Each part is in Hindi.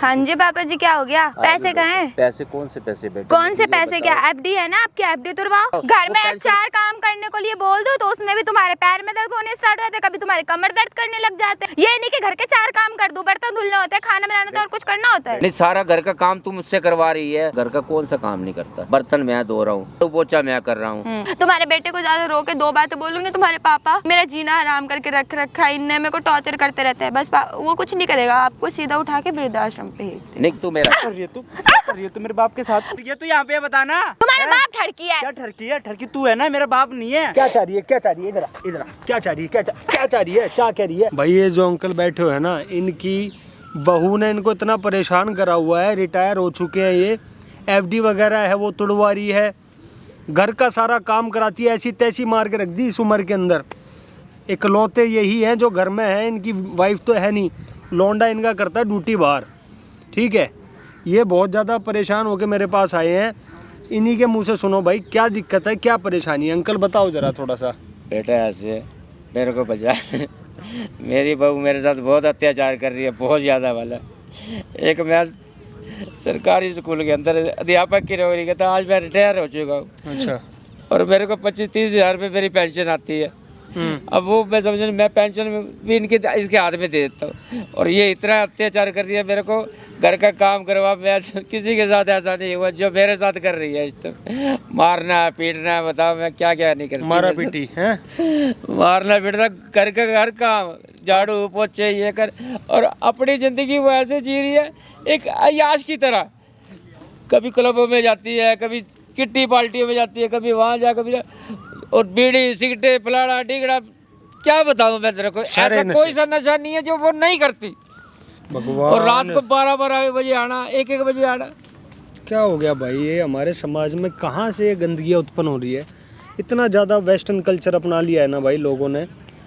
हाँ जी पापा जी, क्या हो गया? पैसे कहाँ हैं? पैसे कौन से पैसे बेटे? कौन से पैसे? क्या एफडी है ना आपकी? एफडी तुड़वाओ। घर में 4 काम करने को लिए बोल दो तो उसमें भी तुम्हारे पैर में दर्द होने स्टार्ट हो जाते, कभी तुम्हारे कमर दर्द करने लग जाते हैं। ये नहीं कि घर के 4 काम कर दूं, बर्तन धुलने होते हैं, खाना बनाना होता है और कुछ करना होता है। नहीं, सारा घर का काम तुम मुझसे करवा रही है। घर का कौन सा काम नहीं करता? बर्तन मैं धो रहा हूँ, तो पोछा मैं कर रहा हूँ। तुम्हारे बेटे को ज्यादा रो के 2 बातें बोलूंगे, तुम्हारे पापा मेरा जीना हराम करके रख रखा है, इनने मेरे को टॉर्चर करते रहते हैं। बस वो कुछ नहीं करेगा, आपको सीधा उठा के वृद्धाश्रम पे भेज दे। नहीं, तू मेरा कर रही है तू मेरे बाप के साथ। ये तो यहाँ पे बताना, तुम्हारा बाप ठरकी है। क्या ठरकी है? ठरकी तू है ना, मेरा बाप नहीं है। क्या चाह रही है? क्या चाह रही है? इधर इधर क्या चाह रही है? क्या चाह रही है? क्या कह रही है? भाई ये जो अंकल बैठे हुए हैं ना, इनकी बहू ने इनको इतना परेशान करा हुआ है, रिटायर हो चुके हैं ये, एफडी वगैरह है वो तुड़वा रही है, घर का सारा काम कराती है, ऐसी तैसी मार के रख दी इस उम्र के अंदर। इकलौते यही हैं जो घर में हैं, इनकी वाइफ तो है नहीं, लौंडा इनका करता है ड्यूटी बाहर। ठीक है, ये बहुत ज़्यादा परेशान होकर मेरे पास आए हैं। इन्हीं के मुंह से सुनो भाई, क्या दिक्कत है, क्या परेशानी है? अंकल बताओ ज़रा थोड़ा सा। बेटा ऐसे मेरे को बचा मेरी बहू मेरे साथ बहुत अत्याचार कर रही है, बहुत ज़्यादा वाला। एक मैं सरकारी स्कूल के अंदर अध्यापक की नौकरी करता, आज मैं रिटायर हो चुका हूँ। अच्छा। और मेरे को 25-30 हज़ार रुपये मेरी पेंशन आती है। अब वो मैं समझ, मैं पेंशन भी इसके हाथ में दे देता हूँ, और ये इतना अत्याचार कर रही है मेरे को। घर का काम करवा, मैं किसी के साथ ऐसा नहीं हुआ जो मेरे साथ कर रही है। तो मारना पीटना, बताओ मैं क्या क्या नहीं करती। मारा पीटी है, मारना पीटना, घर का हर काम, झाड़ू पोछे ये कर, और अपनी ज़िंदगी वो ऐसे जी रही है एक अय्याश की तरह। कभी क्लबों में जाती है, कभी किट्टी पार्टियों में जाती है, कभी वहाँ जा, कभी और बीड़ी सिगरेट फलाना टिकड़ा, क्या बताऊँ मैं तेरे को। ऐसा कोई सा नशा नहीं है जो वो नहीं करती। भगवान। और रात को 12-12 बजे आना, 1-1 बजे आना। क्या हो गया भाई, ये हमारे समाज में कहाँ से ये गंदगी उत्पन्न हो रही है? इतना ज़्यादा वेस्टर्न कल्चर अपना लिया है ना भाई लोगों ने,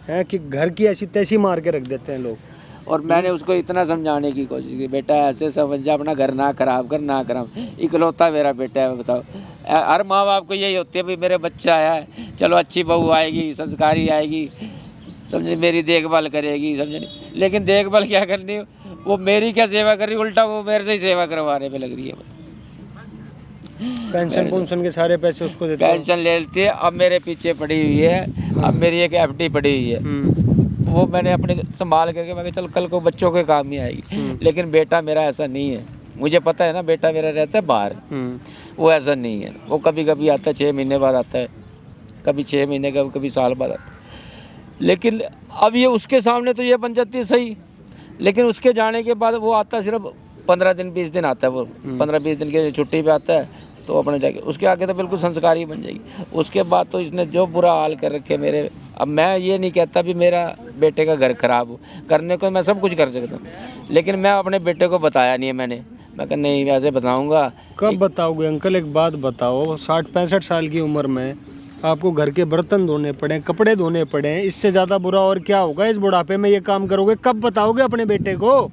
है कि घर की ऐसी तैसी मार के रख देते हैं लोग। और मैंने उसको इतना समझाने की कोशिश की, बेटा ऐसे समझ जा, अपना घर ना खराब कर, ना खराब। इकलौता मेरा बेटा है, बताओ। हर माँ बाप को यही होती है, भाई मेरे बच्चा आया है, चलो अच्छी बहू आएगी, संस्कारी आएगी, समझे, मेरी देखभाल करेगी, समझे। लेकिन देखभाल क्या करनी, वो मेरी क्या सेवा कर रही, उल्टा वो मेरे से ही सेवा करवाने पे लग रही है। पेंशन के सारे पैसे उसको देते हैं। पेंशन ले लेती है, अब मेरे पीछे पड़ी हुई है। अब मेरी एक एफडी पड़ी हुई है, वो मैंने अपने संभाल करके, मैं चल कल को बच्चों के काम ही आएगी। लेकिन बेटा मेरा ऐसा नहीं है, मुझे पता है ना, बेटा मेरा रहता है बाहर, वो ऐसा नहीं है। वो कभी कभी आता है, 6 महीने बाद आता है, कभी 6 महीने का, कभी साल बाद आता है। लेकिन अब ये उसके सामने तो ये बन जाती है सही, लेकिन उसके जाने के बाद वो आता है सिर्फ 15 दिन 20 दिन आता है, वो 15-20 दिन की छुट्टी पे आता है, तो अपने जाके उसके आगे तो बिल्कुल संस्कारी बन जाएगी। उसके बाद तो इसने जो बुरा हाल कर रखे मेरे। अब मैं ये नहीं कहता भी मेरा बेटे का घर खराब हो, करने को मैं सब कुछ कर सकता हूँ, लेकिन मैं अपने बेटे को बताया नहीं है। मैं कहा नहीं, ऐसे बताऊँगा। कब बताओगे अंकल? एक बात बताओ, 60-65 साल की उम्र में आपको घर के बर्तन धोने पड़े, कपड़े धोने पड़े, इससे ज़्यादा बुरा और क्या होगा? इस बुढ़ापे में ये काम करोगे? कब बताओगे अपने बेटे को?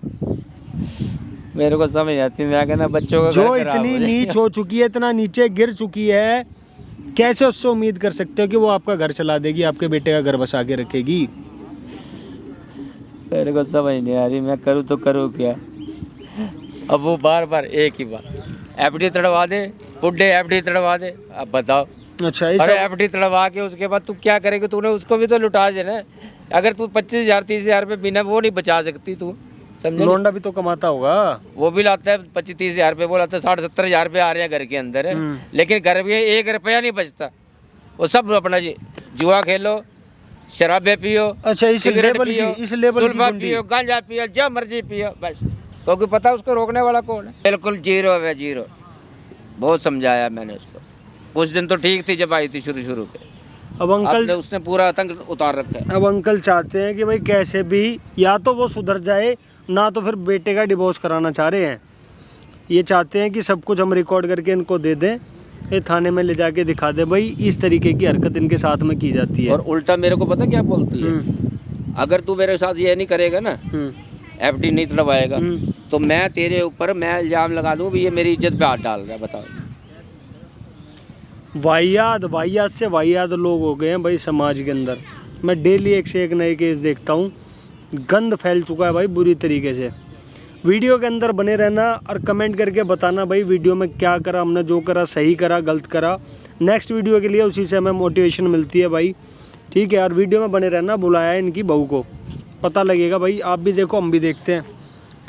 मेरे को समझ आती है, मैं कहना बच्चों को जो इतनी नीच हो चुकी है, इतना नीचे गिर चुकी है, कैसे उससे उम्मीद कर सकते हो कि वो आपका घर चला देगी, आपके बेटे का घर बसा के रखेगी? मेरे को समझ नहीं आ रही, मैं करूँ तो करूँ क्या। अब वो बार बार एक ही बात, एफडी तड़वा दे, बुढ़े एफडी तड़वा दे। अब बताओ। अच्छा, अरे एफडी तड़वा के उसके बाद तू क्या करेगी? तूने उसको भी तो लुटा देना। अगर तू 25,000-30,000 रुपये बिना वो नहीं बचा सकती तू, समझे। लोंडा भी तो कमाता होगा, वो भी लाता है 25-30,000 रुपये, वो लाता है 60-70 हज़ार रुपये आ रहे हैं घर के अंदर है। लेकिन घर में 1 रुपया नहीं बचता। वो सब अपना जुआ खेलो, शराबे पियो, अच्छा इस लेवल पियो, गांजा पियो, जो मर्जी पियो, बस। क्योंकि पता उसको रोकने वाला कौन है? बिल्कुल जीरो है, जीरो। बहुत समझाया मैंने उसको। कुछ दिन तो ठीक थी जब आई थी शुरू पे। अब अंकल उसने पूरा आतंक उतार रखा है। अब अंकल चाहते हैं कि भाई कैसे भी या तो वो सुधर जाए, ना तो फिर बेटे का डिवोर्स कराना चाह रहे हैं। ये चाहते हैं कि सब कुछ हम रिकॉर्ड करके इनको दे दें, ये थाने में ले जाके दिखा दे भाई इस तरीके की हरकत इनके साथ में की जाती है। और उल्टा मेरे को पता क्या बोलती है, अगर तू मेरे साथ ये नहीं करेगा ना, एफडी नहीं तड़वाएगा, तो मैं तेरे ऊपर मैं इल्जाम लगा दूँ भी ये मेरी इज्जत पे हाथ डाल रहा है। बताओ। वाहियात से वाहियात लोग हो गए हैं भाई समाज के अंदर। मैं डेली एक से एक नए केस देखता हूँ, गंद फैल चुका है भाई बुरी तरीके से। वीडियो के अंदर बने रहना और कमेंट करके बताना भाई वीडियो में क्या करा हमने, जो करा सही करा गलत करा। नेक्स्ट वीडियो के लिए उसी से हमें मोटिवेशन मिलती है भाई, ठीक है। और वीडियो में बने रहना, बुलाया इनकी बहू को, पता लगेगा भाई, आप भी देखो हम भी देखते हैं,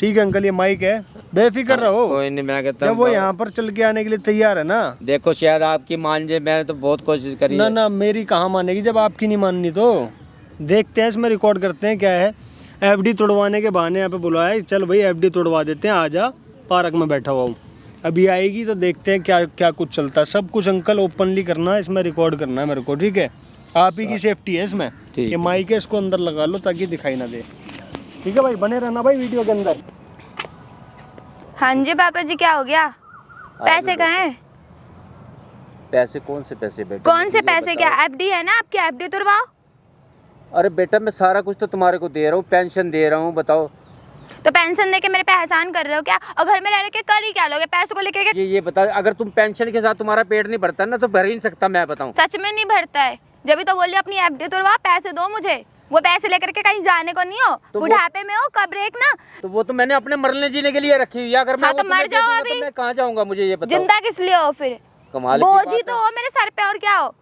ठीक है अंकल। ये माइक है, बेफिक्र रहो, कोई नहीं, मैं कहता जब वो यहाँ पर चल के आने के लिए तैयार है ना। देखो शायद आपकी मान जाए, मैंने तो बहुत कोशिश करी ना है। ना मेरी कहाँ मानेगी जब आपकी नहीं माननी। तो देखते हैं इसमें, रिकॉर्ड करते हैं क्या है। एफडी तोड़वाने के बहाने यहाँ पे बुलाया, चल भाई एफडी तोड़वा देते हैं, आजा पार्क में बैठा हुआ हूँ। अभी आएगी तो देखते हैं क्या क्या कुछ चलता है। सब कुछ अंकल ओपनली करना है, इसमें रिकॉर्ड करना है मेरे को, ठीक है। आप ही की सेफ्टी है इसमें। ये माइक है, इसको अंदर लगा लो ताकि दिखाई ना दे, ठीक है भाई। बने रहना भाई वीडियो के अंदर। हाँ जी पापा जी, क्या हो गया? पैसे कहाँ हैं? पैसे? कौन से पैसे बेटा? कौन से पैसे? क्या एफडी है ना आपकी? एफडी तुड़वाओ। अरे बेटा मैं सारा कुछ तो तुम्हारे को दे रहा हूँ, पेंशन दे रहा हूँ, बताओ। तो पेंशन देके मेरे पे एहसान कर रहे हो क्या? और घर में रह के कर ही क्या लोगे? पैसों को लेके ये बता, अगर तुम पेंशन के साथ तुम्हारा पेट नहीं भरता ना तो भर ही नहीं सकता, मैं बताऊँ। सच में नहीं भरता है, जब भी तो बोलिए अपनी एफडी तुड़वा, पैसे दो मुझे। वो पैसे लेकर के कहीं जाने को नहीं हो, तो बुढ़ापे में हो, कब ना। तो वो तो मैंने अपने मरने जीने के लिए रखी हुई है। अगर मैं हाँ, तो वो मर तुम्हें दे जाओ दूंगा अभी। तो मैं कहाँ जाऊंगा, मुझे ये बताओ। जिंदा किस लिए हो फिर? कमाल की बोझ बात ही है। तो हो मेरे सर पे, और क्या हो?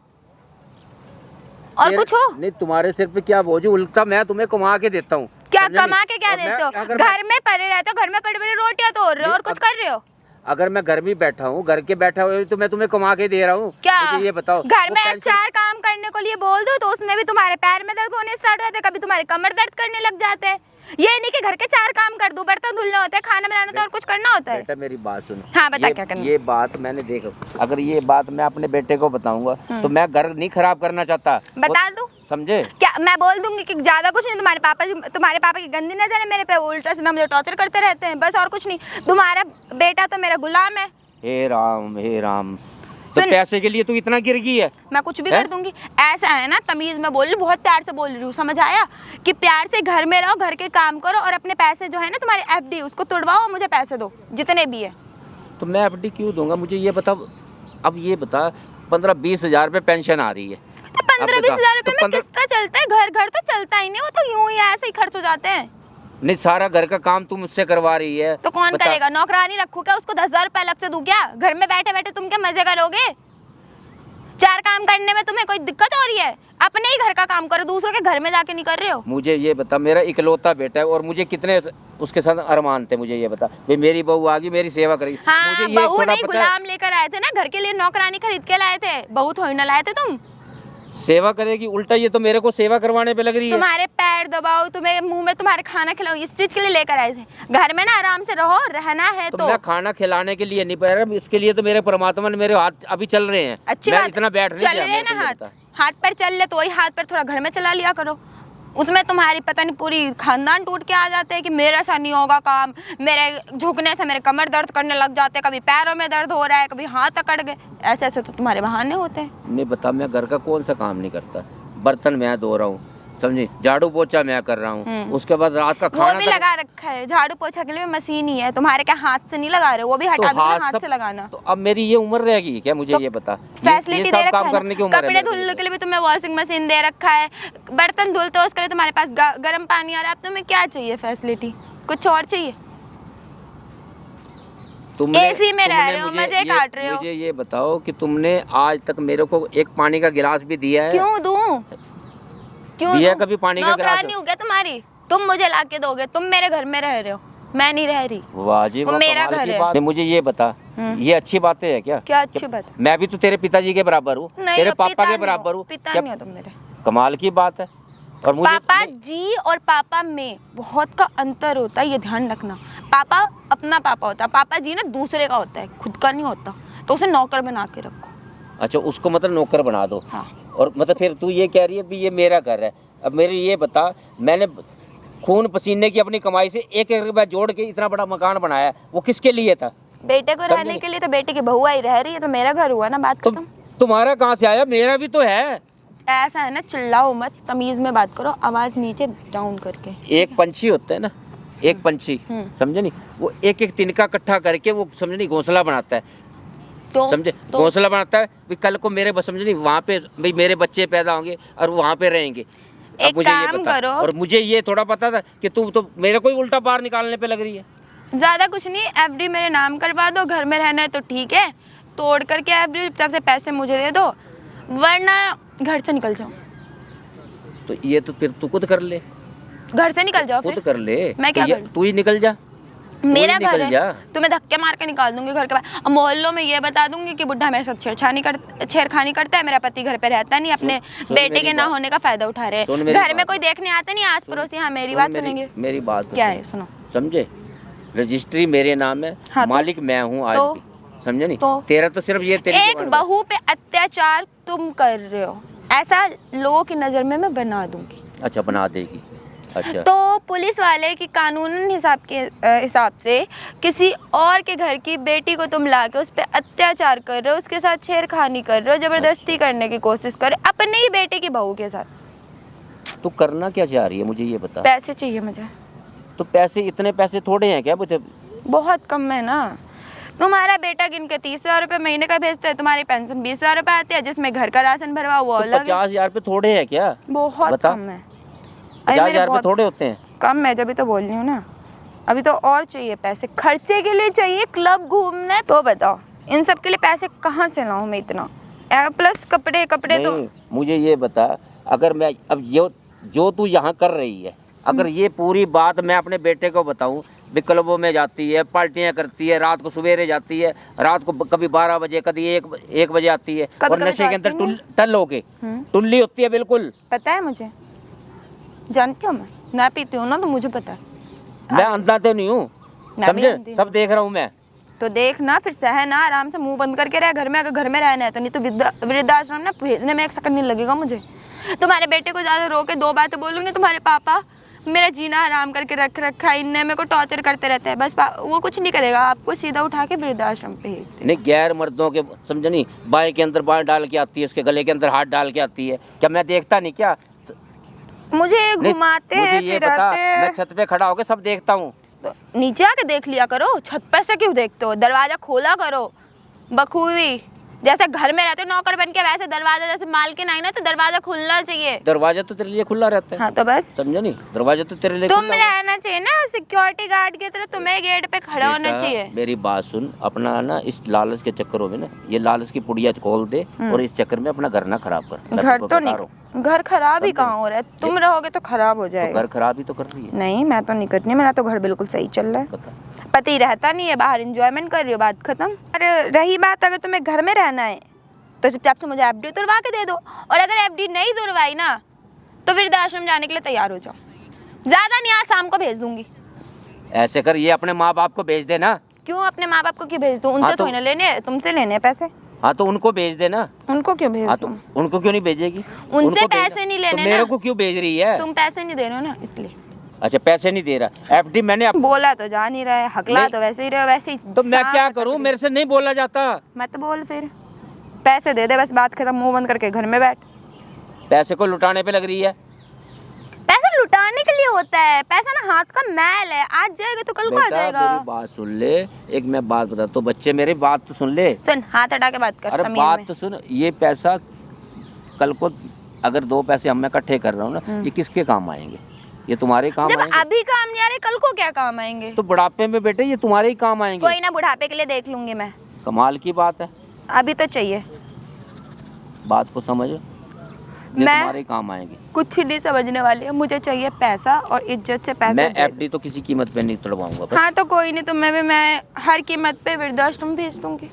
और कुछ हो? नहीं, तुम्हारे सिर पे क्या बोझ, उल्टा मैं तुम्हें कमा के देता हूँ। क्या समझे नहीं? कमा के क्या और मैं- देते हो? अगर घर में पड़े रहते हो, घर में पड़ी पड़ी रोटियां तोड़ रहे हो और कुछ कर रहे हो? अगर मैं घर में बैठा हूँ, घर के बैठा हुआ तो मैं तुम्हें कमा के दे रहा हूँ। क्या? मुझे ये बताओ, घर वो में पेंशन- चार काम करने को लिए बोल दो तो उसमें भी तुम्हारे पैर में दर्द होने स्टार्ट हो जाते, कभी तुम्हारे कमर दर्द करने लग जाते हैं। ये नहीं कि घर के चार काम कर दूं, बर्तन धुलने होते हैं, खाना बनाना होता है और कुछ करना होता है। बेटा मेरी बात सुनो। हाँ, बता क्या करना? ये बात मैंने देखो, अगर ये बात मैं अपने बेटे को बताऊंगा तो मैं घर नहीं खराब करना चाहता। बता दूं? समझे? क्या मैं बोल दूंगी कि ज्यादा कुछ नहीं, तुम्हारे पापा की गंदी नजर है मेरे पे, उल्टा सीधा मुझे टॉर्चर करते रहते हैं, बस और कुछ नहीं। तुम्हारा बेटा तो मेरा गुलाम है। हे राम हे राम। तो सुन। पैसे के लिए तू इतना गिर गई है? मैं कुछ भी कर दूंगी। ऐसा है ना, तमीज में बोल रही हूँ, बहुत प्यार से बोल रही हूँ, समझ आया? कि प्यार से घर में रहो, घर के काम करो और अपने पैसे जो है ना तुम्हारे एफडी, उसको तुड़वाओ और मुझे पैसे दो जितने भी है। तो मैं एफडी क्यों दूंगा, मुझे ये बता। अब ये बता, 15-20 हजार रुपये पेंशन आ रही है। तो 15-20 हजार रुपए में 15 किसका चलता है? घर घर तो चलता ही नहीं, वो तो यूं ही ऐसे ही खर्च हो जाते हैं। नहीं, सारा घर का काम तुम मुझसे करवा रही है तो कौन बता। करेगा? नौकरानी रखो क्या? उसको 10,000 रुपए अलग से दूं क्या? घर में बैठे बैठे तुम क्या मजे करोगे? चार काम करने में तुम्हें कोई दिक्कत हो रही है? अपने ही घर का काम करो, दूसरों के घर में जाके नहीं कर रहे हो। मुझे ये बता, मेरा इकलौता बेटा है और मुझे कितने उसके साथ अरमान थे, मुझे ये बता। भाई मेरी बहू आ गई, मेरी सेवा करेगी। हाँ, मुझे ये बहू थोड़ा नहीं, पता है, गुलाम लेकर आए थे ना, घर के लिए नौकरानी खरीद के लाए थे, बहू थोड़ी ना लाए थे तुम। सेवा करेगी, उल्टा ये तो मेरे को सेवा करवाने पे लग रही है। तुम्हारे पैर दबाओ, तुम्हें मुंह में तुम्हारे खाना खिलाओ, इस चीज के लिए लेकर आए थे। घर में ना आराम से रहो, रहना है तो तो। मैं खाना खिलाने के लिए नहीं पा रहा, इसके लिए तो मेरे परमात्मा ने मेरे हाथ अभी चल रहे हैं। अच्छी मैं बात, इतना बैठ नहीं चल गया, रहे मेरे को ना ये हाथ, बता। हाथ पैर चल ले तो वही हाथ पैर थोड़ा घर में चला लिया करो। उसमें तुम्हारी पता नहीं पूरी खानदान टूट के आ जाते हैं कि मेरे से नहीं होगा काम, मेरे झुकने से मेरे कमर दर्द करने लग जाते हैं, कभी पैरों में दर्द हो रहा है, कभी हाथ अकड़ गए, ऐसे ऐसे तो तुम्हारे बहाने होते हैं। नहीं बता, मैं घर का कौन सा काम नहीं करता। बर्तन मैं धो रहा हूँ, समझी, झाड़ू पोछा मैं कर रहा हूँ, उसके बाद रात का वो खाना भी लगा रखा है, झाड़ू पोछा के लिए भी मशीन ही है, तुम्हारे क्या हाथ से नहीं लगा रहे? वो भी हटा दो हाथ से लगाना। तो अब मेरी ये उम्र रहेगी क्या, मुझे तो ये बता। फैसिलिटी ये दे सब रखा काम है करने की ना। उम्र है कपड़े मेरे को, धुलने के लिए भी तुम्हें वॉशिंग मशीन दे रखा है, बर्तन धुलते हो उसके लिए तुम्हारे पास गर्म पानी आ रहा है। अब तुम्हें क्या चाहिए फैसिलिटी? कुछ और चाहिए? एसी में रह रहे हो, मजे काट रहे हो। मुझे ये बताओ कि तुमने आज तक मेरे को एक पानी का गिलास भी दिया है? क्यों दूं? क्यों दिया दूं? कभी पानी का गिलास? नौकरानी हो गया तुम्हारी? तुम मुझे लाके दोगे? तुम मेरे घर में रह रहे हो, मैं नहीं रह रही। वाह जी वो वाह, मेरा कमाल घर की है। बात। नहीं, मुझे ये बता, ये अच्छी बातें है क्या? क्या अच्छी बात है? मैं भी तो तेरे पिताजी के बराबर हूँ, नहीं तेरे हो, पापा पिता के नहीं हो, बराबर हूँ। पिता क्या नहीं हो तुम मेरे। कमाल की बात है। और मुझे पापा जी और पापा में बहुत का अंतर होता है, ये ध्यान रखना। पापा अपना पापा होता है, पापा जी ना दूसरे का होता है, खुद का नहीं होता, तो उसे नौकर बना के रखो। अच्छा, उसको मतलब नौकर बना दो। हाँ। और मतलब फिर तू ये कह रही है भी ये मेरा घर है। अब मेरे ये बता, मैंने खून पसीने की अपनी कमाई से एक एक रुपया जोड़ के इतना बड़ा मकान बनाया, वो किसके लिए था? बेटे को रहने के लिए, तो बेटे की बहू आई रह रही है तो मेरा घर हुआ ना, बात खत्म। तुम्हारा कहाँ से आया? मेरा भी तो है। ऐसा है ना, चिल्लाओ मत, तमीज में बात करो, आवाज नीचे डाउन करके। एक पंछी होता है ना, एक पंछी, समझे नहीं, वो एक एक तिनका इकट्ठा करके वो समझे नहीं घोंसला बनाता है, तो समझे, घोंसला बनाता है भी कल को मेरे समझे नहीं वहाँ पे भाई मेरे बच्चे पैदा होंगे और वहाँ पे रहेंगे। अब एक मुझे ये काम बता, करो। और मुझे ये थोड़ा पता था कि तू तो मेरे को ही उल्टा पार निकालने पे लग रही है। ज्यादा कुछ नहीं, एफडी मेरे नाम करवा दो, घर में रहना है तो ठीक है, तोड़ करके एफडी तरफ से पैसे मुझे दे दो, वरना घर से निकल जाओ। तो ये तो फिर तू खुद कर ले, घर से निकल जाओ खुद फिर। कर ले। मैं क्या तो करूं? तू ही निकल जा, मेरा तू ही घर निकल जा। है, तुम्हें धक्के मार के निकाल दूंगी घर के बाहर। अब मोहल्लों में ये बता दूंगी कि बुढ़ा मेरे साथ छेड़खानी करता है, मेरा पति घर पे रहता नहीं, अपने सुन बेटे मेरी के ना बात। होने का फायदा उठा रहे सुन हैं। मेरी घर में बात। कोई देखने आता नहीं, आस पड़ोस यहाँ मेरी बात सुनेंगे। मेरी बात तो क्या सुन। है, सुनो। समझे, रजिस्ट्री मेरे नाम है, हाँ, तो? मालिक मैं हूँ आज तो? भी, समझे नहीं? तो? तेरा तो सिर्फ ये तेरी एक जुबान बहू पे अत्याचार तुम कर रहे हो, ऐसा लोगों की नजर में मैं बना दूंगी। पर- अच्छा बना देगी, अच्छा। तो पुलिस वाले की कानूनन हिसाब से किसी और के घर की बेटी को तुम लाके उस पर अत्याचार कर रहे हो, उसके साथ छेड़खानी कर रहे हो, जबरदस्ती करने की कोशिश कर रहे हो अपने ही बेटे की बहू के साथ। तू करना क्या चाह रही है मुझे ये बता। पैसे चाहिए मुझे। तो पैसे, इतने पैसे थोड़े हैं क्या मुझे? बहुत कम है ना। तुम्हारा बेटा गिन के 30,000 रुपये महीने का भेजता है, तुम्हारी पेंशन 20,000 रुपये आती है, जिसमें घर का राशन भरवा वो तो अलग है। 50,000 पे थोड़े हैं क्या? बहुत बता। कम है। अरे 50,000 मेरे पे बहुत थोड़े होते हैं? कम है, जब तो बोल रही हूँ ना। अभी तो और चाहिए पैसे, खर्चे के लिए चाहिए, क्लब घूमने। तो बताओ इन सब के लिए पैसे कहाँ से लाऊं मैं इतना, प्लस कपड़े तो नहीं, मुझे ये बता, अगर मैं अब जो तू यहाँ कर रही है, अगर ये पूरी बात मैं अपने बेटे को बताऊं, भी क्लबों में जाती है, पार्टियां करती है, रात को सवेरे जाती है, रात को कभी 12 बजे कभी 1 बजे आती है, और कभी नशे के अंदर जाती नहीं। टल होके टुल्ली होती है बिल्कुल। पता है मुझे, जानती हूँ मैं पीती हूँ ना, तो मुझे पता है। मैं अंधा तो नहीं हूँ, मैं भी समझे? अंधी सब देख रहा हूँ मैं। तो देख ना, फिर सह ना, आराम से मुंह बंद करके रह घर में, अगर घर में रहना है तो। नहीं तो वृद्धाश्रम ना भेजने में 1 सेकंड नहीं लगेगा मुझे। तुम्हारे बेटे को ज्यादा रोके 2 बातें बोलूंगी, तुम्हारे पापा मेरा जीना हराम करके रख रखा है, इनने मेरे को टॉर्चर करते रहते हैं, बस वो कुछ नहीं करेगा, आपको सीधा उठा के वृद्धाश्रम पे भेज देगा। नहीं, गैर मर्दों के, समझे नहीं, बाएं के अंदर बाएं डाल के आती है, उसके गले के अंदर हाथ डाल के आती है, क्या मैं देखता नहीं क्या? मुझे नहीं, घुमाते मुझे हैं, ये बता, फिराते हैं। मैं छत पे खड़ा होकर सब देखता हूँ। तो नीचे आके देख लिया करो, छत पे से क्यों देखते हो? दरवाजा खोला करो बखूबी, जैसे घर में रहते हो नौकर बन के, वैसे दरवाजा, जैसे मालकिन आई ना तो दरवाजा खुलना चाहिए। दरवाजा तो तेरे लिए खुला रहता है। हाँ तो बस, समझा नहीं, दरवाजा तो तेरे लिए तुम खुला हुआ है। रहना चाहिए ना सिक्योरिटी गार्ड की तरह, तुम्हें गेट पे खड़ा होना बेटा, चाहिए। मेरी बात सुन, अपना ना इस लालच के चक्करों में ना, ये लालच की पुड़िया खोल दे और इस चक्कर में अपना घर ना खराब कर। मैं घर तुमको तो बता रहा हूँ। नहीं, घर खराब ही कहाँ हो रहा है, तुम रहोगे तो खराब हो तो जाएगा। घर खराब ही तो कर रही है। नहीं, मैं तो नहीं करनी, मेरा तो घर बिल्कुल सही चल रहा है। बता। पति रहता नहीं है, बाहर एंजॉयमेंट कर रही हो, बात खत्म। अरे रही बात, अगर तुम्हें घर में रहना है तो चुपचाप से मुझे एफडी तुड़वा के दे दो, और अगर एफडी नहीं तुड़वाई ना तो वृद्धाश्रम जाने के लिए तैयार हो जाओ। ज्यादा नहीं, आज शाम को भेज दूंगी। ऐसे कर, ये अपने माँ बाप को भेज दे ना। क्यों अपने माँ बाप को क्यों भेज दूं? उनसे हाँ तो- थोड़ी ना लेने हैं, तुमसे लेने हैं पैसे। हाँ तो उनको भेज दे ना। उनको क्यों भेज हाँ तो दूं? उनको क्यों नहीं भेजेगी? उनसे उनको भेजना। पैसे नहीं लेने तो मेरे ना। को क्यों भेज रही है? तुम पैसे नहीं दे रहे हो ना, इसलिए। अच्छा, पैसे नहीं दे रहा। एफडी मैंने बोला तो जा नहीं रहा है, हकला नहीं। तो वैसे ही रहे हो, वैसे ही। तो मैं सांप क्या अटक करूँ, रही। मेरे से नहीं बोला जाता। मैं तो बोल, फिर पैसे दे दे, बस बात खत्म, मुंह बंद करके घर में बैठ। पैसे को लुटाने पे लग रही है। पैसा लुटाने के लिए होता है, पैसा ना हाथ का मैल है, आज जाएगा तो कल को आ बेटा जाएगा। मेरी बात सुन ले, एक मैं बात बता, तो बच्चे मेरी बात तो सुन ले। सुन, हाथ हटा के बात कर। अरे तमीज बात में। तो सुन, ये पैसा कल को अगर 2 पैसे हम मैं इकट्ठे कर रहा हूँ ना, ये किसके काम आएंगे? ये तुम्हारे काम जब आएंगे। अभी काम नहीं आ रहे, कल को क्या काम आएंगे? तो बुढ़ापे में बेटे ये तुम्हारे ही काम आएंगे। कोई ना, बुढ़ापे के लिए देख लूंगी मैं, कमाल की बात है, अभी तो चाहिए। बात को समझो, ये मैं- तुम्हारे ही काम आएंगे। कुछ ही नहीं समझने वाली है, मुझे चाहिए पैसा, और इज्जत से पैसा मैं दे दो। एफडी तो किसी कीमत पे नहीं तोड़वाऊंगा बस। हाँ तो कोई नहीं, तुम्हें भी मैं हर कीमत पे वृद्धाश्रम भेज दूंगी।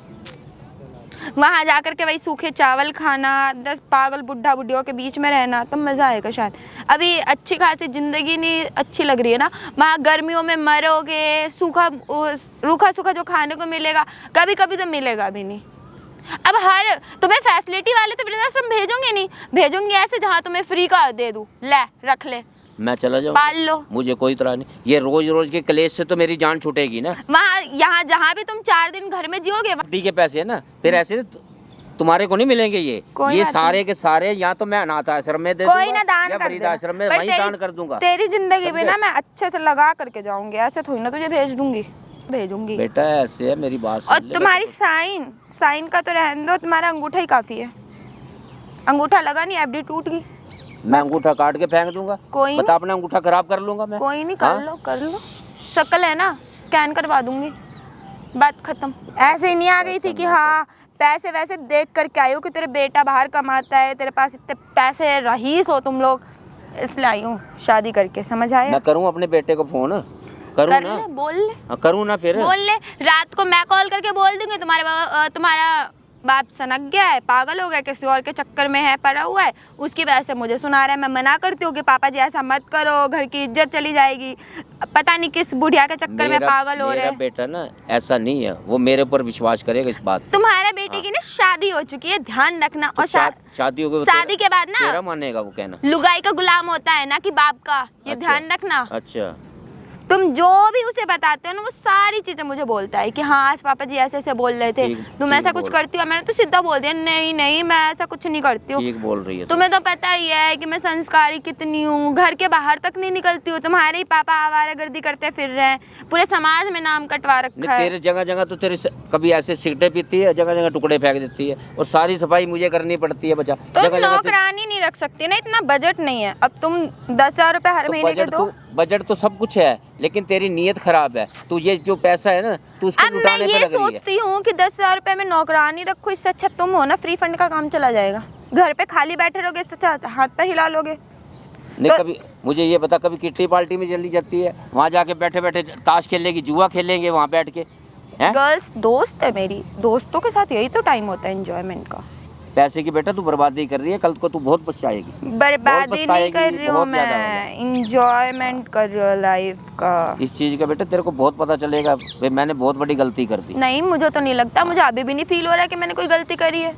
वहाँ जाकर के वही सूखे चावल खाना, 10 पागल बुढ़ा बुढ़ियों के बीच में रहना, तो मज़ा आएगा शायद। अभी अच्छी खासी ज़िंदगी नहीं अच्छी लग रही है ना, वहाँ गर्मियों में मरोगे, रूखा सूखा जो खाने को मिलेगा कभी कभी तो मिलेगा भी नहीं। अब तुम्हें फैसिलिटी वाले तो वृद्धाश्रम भेजूंगे नहीं, भेजूंगी ऐसे जहाँ तुम्हें फ्री का दे दूँ, ले रख ले, मैं चला जाऊँ, पाल लो। मुझे कोई तरह नहीं। ये रोज रोज के क्लेश से तो मेरी जान छूटेगी ना। वहाँ यहाँ जहाँ भी तुम 4 दिन घर में जियोगे, एफडी के पैसे है ना, फिर ऐसे तुम्हारे को नहीं मिलेंगे ये कोई बात सारे के सारे, या तो मैं अनाथ आश्रम में दे कोई दूंगा ना दान या कर वृद्धाश्रम में पर वहीं दान कर दूंगा। तेरी जिंदगी में समझे? ना मैं अच्छे से लगा करके जाऊंगी, ऐसे थोड़ी ना तुझे भेजूंगी। बेटा ऐसे है, मेरी बात और सुन ले। तुम्हारी साइन का तो रहने दो, तुम्हारा अंगूठा ही काफी है। अंगूठा लगा नहीं, एफडी टूट गई। मैं अंगूठा काट के फेंक दूंगा। कोई बता, अपना अंगूठा खराब कर लूंगा मैं। कोई नहीं, हाँ? कर लो। शक्ल है ना, स्कैन करवा दूंगी, बात खत्म। ऐसे ही नहीं आ गई थी कि हाँ पैसे वैसे देख करके आई हो कि तेरे बेटा बाहर कमाता है, तेरे पास इतने पैसे, रईस हो तुम लोग, इसलिए आई हूँ शादी करके, समझ आया? मैं करूँ अपने बेटे को फोन? करूँ कर ना? ले, बोल ले। करूँ ना फिर? बोल ले, रात को मैं कॉल करके बोल दूंगी तुम्हारा बाप सनक गया है, पागल हो गया, किसी और के चक्कर में है, पड़ा हुआ है, उसकी वजह से मुझे सुना रहा है। मैं मना करती हूँ कि पापा जी ऐसा मत करो, घर की इज्जत चली जाएगी, पता नहीं किस बुढ़िया के चक्कर में पागल हो रहे मेरा हैं। बेटा ना ऐसा नहीं है, वो मेरे ऊपर विश्वास करेगा इस बात। तुम्हारे बेटे की ना शादी हो चुकी है, ध्यान रखना। और शादी हो गई, शादी के बाद ना तेरा मानेगा वो कहना, लुगाई का गुलाम होता है ना कि बाप का, ये अच्छा। ध्यान रखना। अच्छा, तुम जो भी उसे बताते हो ना वो सारी चीजें मुझे बोलता है कि हाँ आज पापा जी ऐसे ऐसे बोल रहे थे, तुम ऐसा कुछ करती हो? मैंने तो सीधा बोल दिया, नहीं नहीं मैं ऐसा कुछ नहीं करती हूँ। ठीक बोल रही है। तुम्हें तो पता ही है कि मैं संस्कारी कितनी हूँ, घर के बाहर तक नहीं निकलती हूँ। तुम्हारे ही पापा आवारागर्दी करते फिर रहे हैं, पूरे समाज में नाम कटवा रखा है। तेरे जगह जगह तो तेरे कभी ऐसे सिगरेट पीती है, जगह जगह टुकड़े फेंक देती है, और सारी सफाई मुझे करनी पड़ती है बच्चा। तो नौकरानी नहीं रख सकती ना, इतना बजट नहीं है। अब तुम 10,000 रुपए हर महीने के दो। बजट तो सब कुछ है, लेकिन तेरी नीयत खराब है। तू ये जो पैसा है ना, तू उसको अब मैं लुटाने पे ये लग रही है। सोचती हूँ कि 10,000 रुपए में नौकरानी रखो, इससे अच्छा तुम हो ना, फ्री फंड का काम चला जाएगा। घर पे खाली बैठे रहोगे, इससे अच्छा हाथ पर हिला लोगे। नहीं तो, कभी मुझे ये बता, कभी किट्टी पार्टी में चली जाती है, वहाँ जाके बैठे बैठे ताश खेलेगी, जुआ खेलेंगे वहाँ बैठ के? हैं? गर्ल्स दोस्त है मेरी, दोस्तों के साथ यही तो टाइम होता है एंजॉयमेंट का। पैसे की बेटा तू बर्बादी कर रही है, कल को तू बहुत पछताएगी। बर्बादी नहीं कर रही हूँ मैं, इंजॉयमेंट कर रही हूँ लाइफ का। इस चीज का बेटा तेरे को बहुत पता चलेगा, भाई मैंने बहुत बड़ी गलती कर दी। नहीं मुझे तो नहीं लगता, मुझे अभी भी नहीं फील हो रहा है कि मैंने कोई गलती करी है।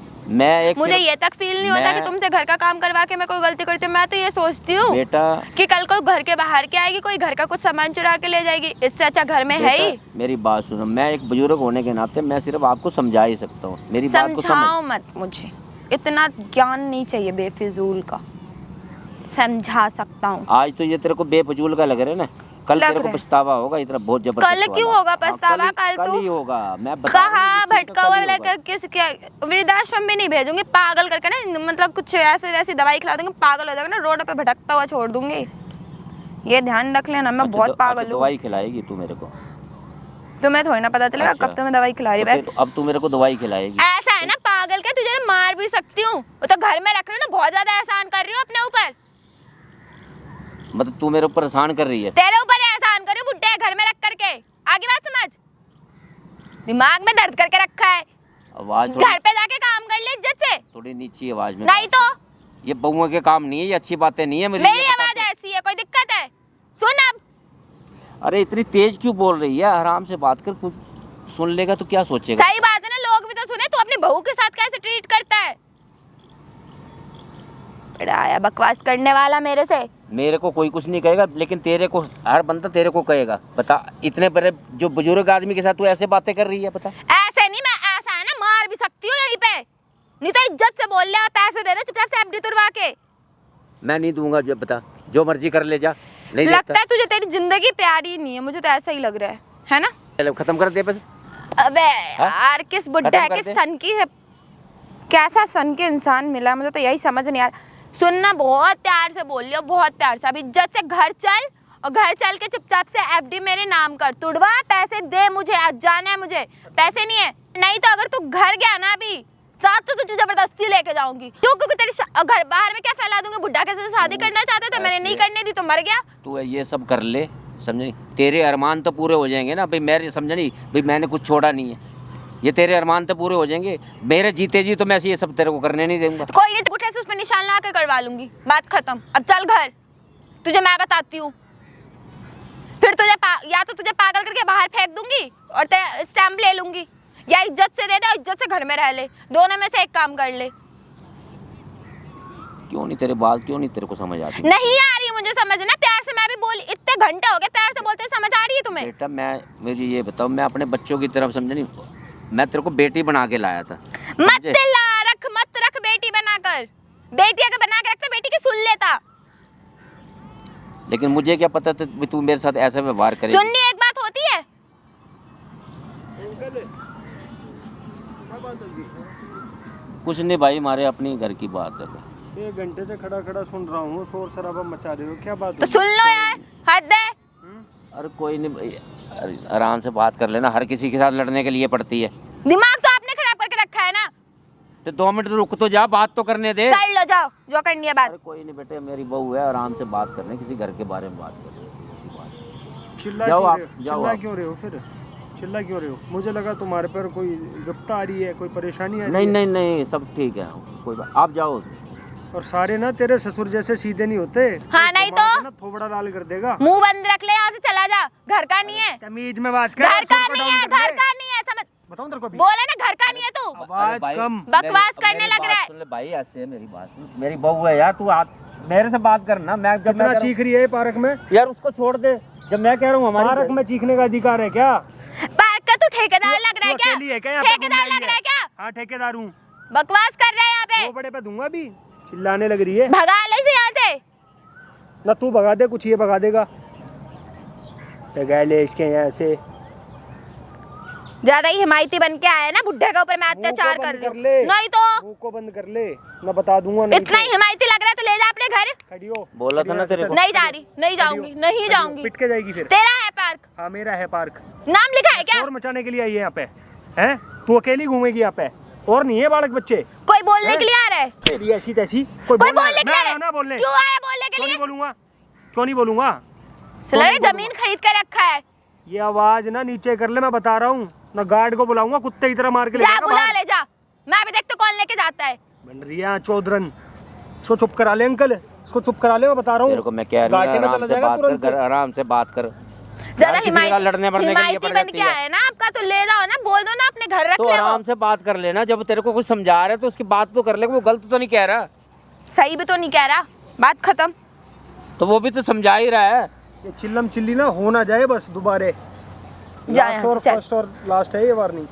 मुझे ये तक फील नहीं होता कि तुमसे घर का काम करवा के मैं कोई गलती करती हूँ। मैं तो ये सोचती हूँ बेटा कि कल को घर के बाहर के आएगी, कोई घर का कुछ सामान चुरा के ले जाएगी, इससे अच्छा घर में है ही। मेरी बात सुनो, मैं एक बुजुर्ग होने के नाते मैं सिर्फ आपको समझा ही सकता हूँ, मेरी बात को समझाओ मत, मुझे इतना ज्ञान नहीं चाहिए बेफिजूल का, समझा सकता हूँ। आज तो ये तेरे को बेफजूल का लग रहा है ना, कल तेरे को पछतावा होगा इतना बहुत जबरदस्त। कल क्यों होगा पछतावा? कल ही होगा। मैं कहाँ भटका हुआ लड़का, किस क्या वृद्धाश्रम भी नहीं भेजूंगी, पागल करके ना, मतलब कुछ ऐसे वैसी दवाई खिला दूंगी, पागल हो जाएगा ना, रोड पे भटकता हुआ छोड़ दूंगी। ये ध्यान रख लेना, मैं बहुत पागल हूँ। दवाई खिलाएगी तू मेरे को? तुम्हें थोड़ी ना पता चलेगा कब तुम्हें दवाई खिला रही है। अब तू मेरे को दवाई खिलाएगी? ऐसा है ना पागल के, तुझे मार भी सकती हूँ, वो तो घर में रख रहे ना, बहुत ज्यादा एहसान कर रही हूँ अपने ऊपर। मतलब तू मेरे ऊपर एहसान कर रही है? तेरे ऊपर एहसान कर रही हूँ, बुड्ढे घर में रख करके। आगे बात समझ, दिमाग में दर्द करके रखा है। आवाज घर पे जाके काम कर ले इज्जत से, थोड़ी नीची आवाज में। नहीं तो ये बहुओं के काम नहीं है, ये अच्छी बातें नहीं है। मेरी आवाज ऐसी है, कोई दिक्कत है? सुन अब। अरे इतनी तेज क्यों बोल रही है? आराम से बात कर, कुछ सुन लेगा तो क्या सोचेगा? सही बात है ना, लोग भी तो सुने। तू अपनी बहू के साथ कैसे ट्रीट करता है? बड़ा आया बकवास करने वाला मेरे से। मेरे को कोई कुछ नहीं कहेगा, लेकिन तेरे को हर बंदा तेरे को कहेगा। बता, इतने बड़े जो बुजुर्ग आदमी के साथ तू ऐसे बातें कर रही है? बता। ऐसे नहीं, मैं ऐसा है ना मार भी सकती हूँ यहीं पे, नहीं तो इज्जत से बोल ले। पैसे दे दे चुपचाप से एफडी तुड़वा के। मैं नहीं दूंगा, जो बता, जो मर्जी कर ले जा। नहीं लगता है तुझे तेरी जिंदगी प्यारी नहीं है, मुझे तो ऐसा ही लग रहा है ना? चलो खत्म कर दे पैसे। अबे यार किस बुड्ढे के सन की है, कैसा सन के इंसान मिला, मुझे तो यही समझ नहीं आ रहा। सुनना, बहुत प्यार से बोल लियो, बहुत प्यार से। अब इज्जत से घर चल, और घर चल के चुपचाप से एफडी मेरे नाम कर, तुड़वा, पैसे दे मुझे, आज जाना है मुझे। पैसे नहीं है, नहीं तो अगर तू घर गया ना अभी साथ तो तुझे जबरदस्ती लेके जाऊंगी। क्यों? क्योंकि तेरे घर बाहर में क्या फैला दूंगी? बुड्ढा कैसे शादी करना चाहता था, मैंने नहीं करने दी तो मर गया। तू ये सब कर ले, समझ? तेरे अरमान तो पूरे हो जाएंगे ना भाई। मेरे समझ नहीं भाई, मैंने कुछ छोड़ा नहीं है। ये तेरे अरमान तो पूरे हो जाएंगे, मेरे जीते जी तो मैं ये सब तेरे को करने नहीं दूंगा। तो कोई नहीं, अंगूठे से उस पर निशान ला के करवा लूंगी, बात खत्म। अब चल घर, तुझे मैं बताती हूँ। फिर तुझे या तो तुझे पागल करके बाहर फेंक दूंगी और तेरा स्टैम्प ले लूंगी, या इज्जत से दे दे, इज्जत से घर में रह ले। दोनों में से एक काम कर ले। क्यों नहीं तेरे बात, क्यों नहीं तेरे को समझ आती? नहीं आ रही मुझे समझ ना, प्यार से मैं भी बोली, इतने घंटे हो गए प्यार से बोलते, समझ आ रही है तुम्हें? बेटा मुझे ये बताओ, मैं अपने बच्चों की तरफ समझ नहीं, मैं तेरे को बेटी बना के लाया था। मत रख बेटी बनाकर, बेटी अगर बना के रखता बेटी की सुन लेता। लेकिन मुझे क्या पता था तू मेरे साथ ऐसा व्यवहार करेगी। सुननी एक बात होती है। कुछ नहीं भाई, हमारे अपनी घर की बात है। 1 घंटे से खड़ा खड़ा सुन रहा हूँ, शोर शराबा मचा रहे हो, क्या बात तो सुन लो यार, हद है। अरे कोई नहीं भाई, अरे आराम से बात कर लेना, हर किसी के साथ लड़ने के लिए पड़ती है। दिमाग तो आपने खराब करके रखा है ना। तो 2 मिनट रुक तो जा, बात तो करने दे। कर लो, जाओ जो करनी है बात। अरे कोई नहीं बेटे, मेरी बहू है, आराम से बात करने, किसी घर के बारे में बात कर रहे हो। चिल्ला जाओ क्यों आप, रहे हो? जाओ चिल्ला आप। क्यों रहे हो फिर? चिल्ला क्यों रहे हो? मुझे लगा तुम्हारे पर कोई विपत्ता आ रही है, कोई परेशानी आ रही नहीं है। नहीं नहीं, सब ठीक है, कोई बात, आप जाओ। और सारे ना तेरे ससुर जैसे सीधे नहीं होते। हाँ, नहीं तो? ना थोबड़ा लाल कर देगा। मुंह बंद रख ले, यहाँ से चला जा, घर का नहीं है। तमीज में बात कर। घर का सर को नहीं डाउन है, कर ले। घर का नहीं है, समझ। बताऊं तेरे को अभी? बोले ना घर का नहीं है तू। आवाज कम। बकवास करने लग रहा है। सुन ले भाई, ऐसे है, मेरी बात सुन, मेरी बहू है यार, तू मेरे से बात करना। मैं जब कितना मैं चीख रही है पार्क में? यार उसको छोड़ दे, जब मैं कह रहा हूँ हमारी पार्क में चीखने का अधिकार है क्या? पार्क का तू ठेकेदार लग रहा है तू अकेली है क्या क्या? यहाँ पे ठेकेदार घूमने लग रहा है क्या? हाँ ठेकेदार हूँ। बकवास कर रहा है यहाँ पे। दो बड़े पे दूंगा भी। चिल्लाने लग रही है भगा ले इसे यहाँ से। ना, तू भगा दे, कुछ ये भगा देगा। ले इसके यहाँ से। ज्यादा ही हिमायती बन के आया ना, बुढ़े के ऊपर मैं अत्याचार कर रही हूँ। नहीं तो मुंह को बंद कर ले, मैं बता दूंगा। नहीं इतना ही हिमायती लग रहा है तो ले जा अपने घर। खड़ी हो। बोला था ना तेरे को। नहीं जा रही, नहीं जाऊंगी, नहीं जाऊंगी। पिट के जाएगी फिर। तेरा है पार्क, हाँ मेरा है पार्क। नाम लिखा है क्या? शोर मचाने के लिए आई है यहाँ पे, हैं? तू अकेली घूमेगी यहाँ पे, और नहीं है बालक बच्चे? कोई बोलने के लिए आ रहा है? तेरी ऐसी तैसी कोई बोलने के लिए आ रहा है? ना बोलने। क्यों आया बोलने के क्यों लिए? नहीं बोलूंगा? क्यों नहीं बोलूंगा? साला ने जमीन खरीद के रखा है। ये आवाज ना नीचे कर ले, मैं बता रहा हूँ ना। गार्ड को बुलाऊंगा, कुत्ते की तरह मार के ले जा जाएगा बुला बाहर। ले जा, मैं भी देखते कौन लेके जाता है। बन रही है चौधरन। इसको चुप करा ले अंकल, इसको चुप करा ले, मैं बता रहा हूँ। तेरे को मैं कह रहा हूँ, आराम से बात कर, आराम से बात कर। ज्यादा यार, किसी के साथ लड़ने बढ़ने के लिए हिमायती पड़ बन जाती के है। आया ना आपका, तो ले जाओ ना, बोल दो ना अपने घर रख तो ले। आराम से बात कर लेना, जब तेरे को कुछ समझा रहे तो उसकी बात तो कर ले, वो गलत तो नहीं कह रहा। सही भी तो नहीं कह रहा, बात खत्म। तो वो भी तो समझा ही रहा है। ये चिल्लम चिल्ली ना हो ना जाए बस दोबारे। लास्ट और फर्स्ट और लास्ट है ये वार्निंग।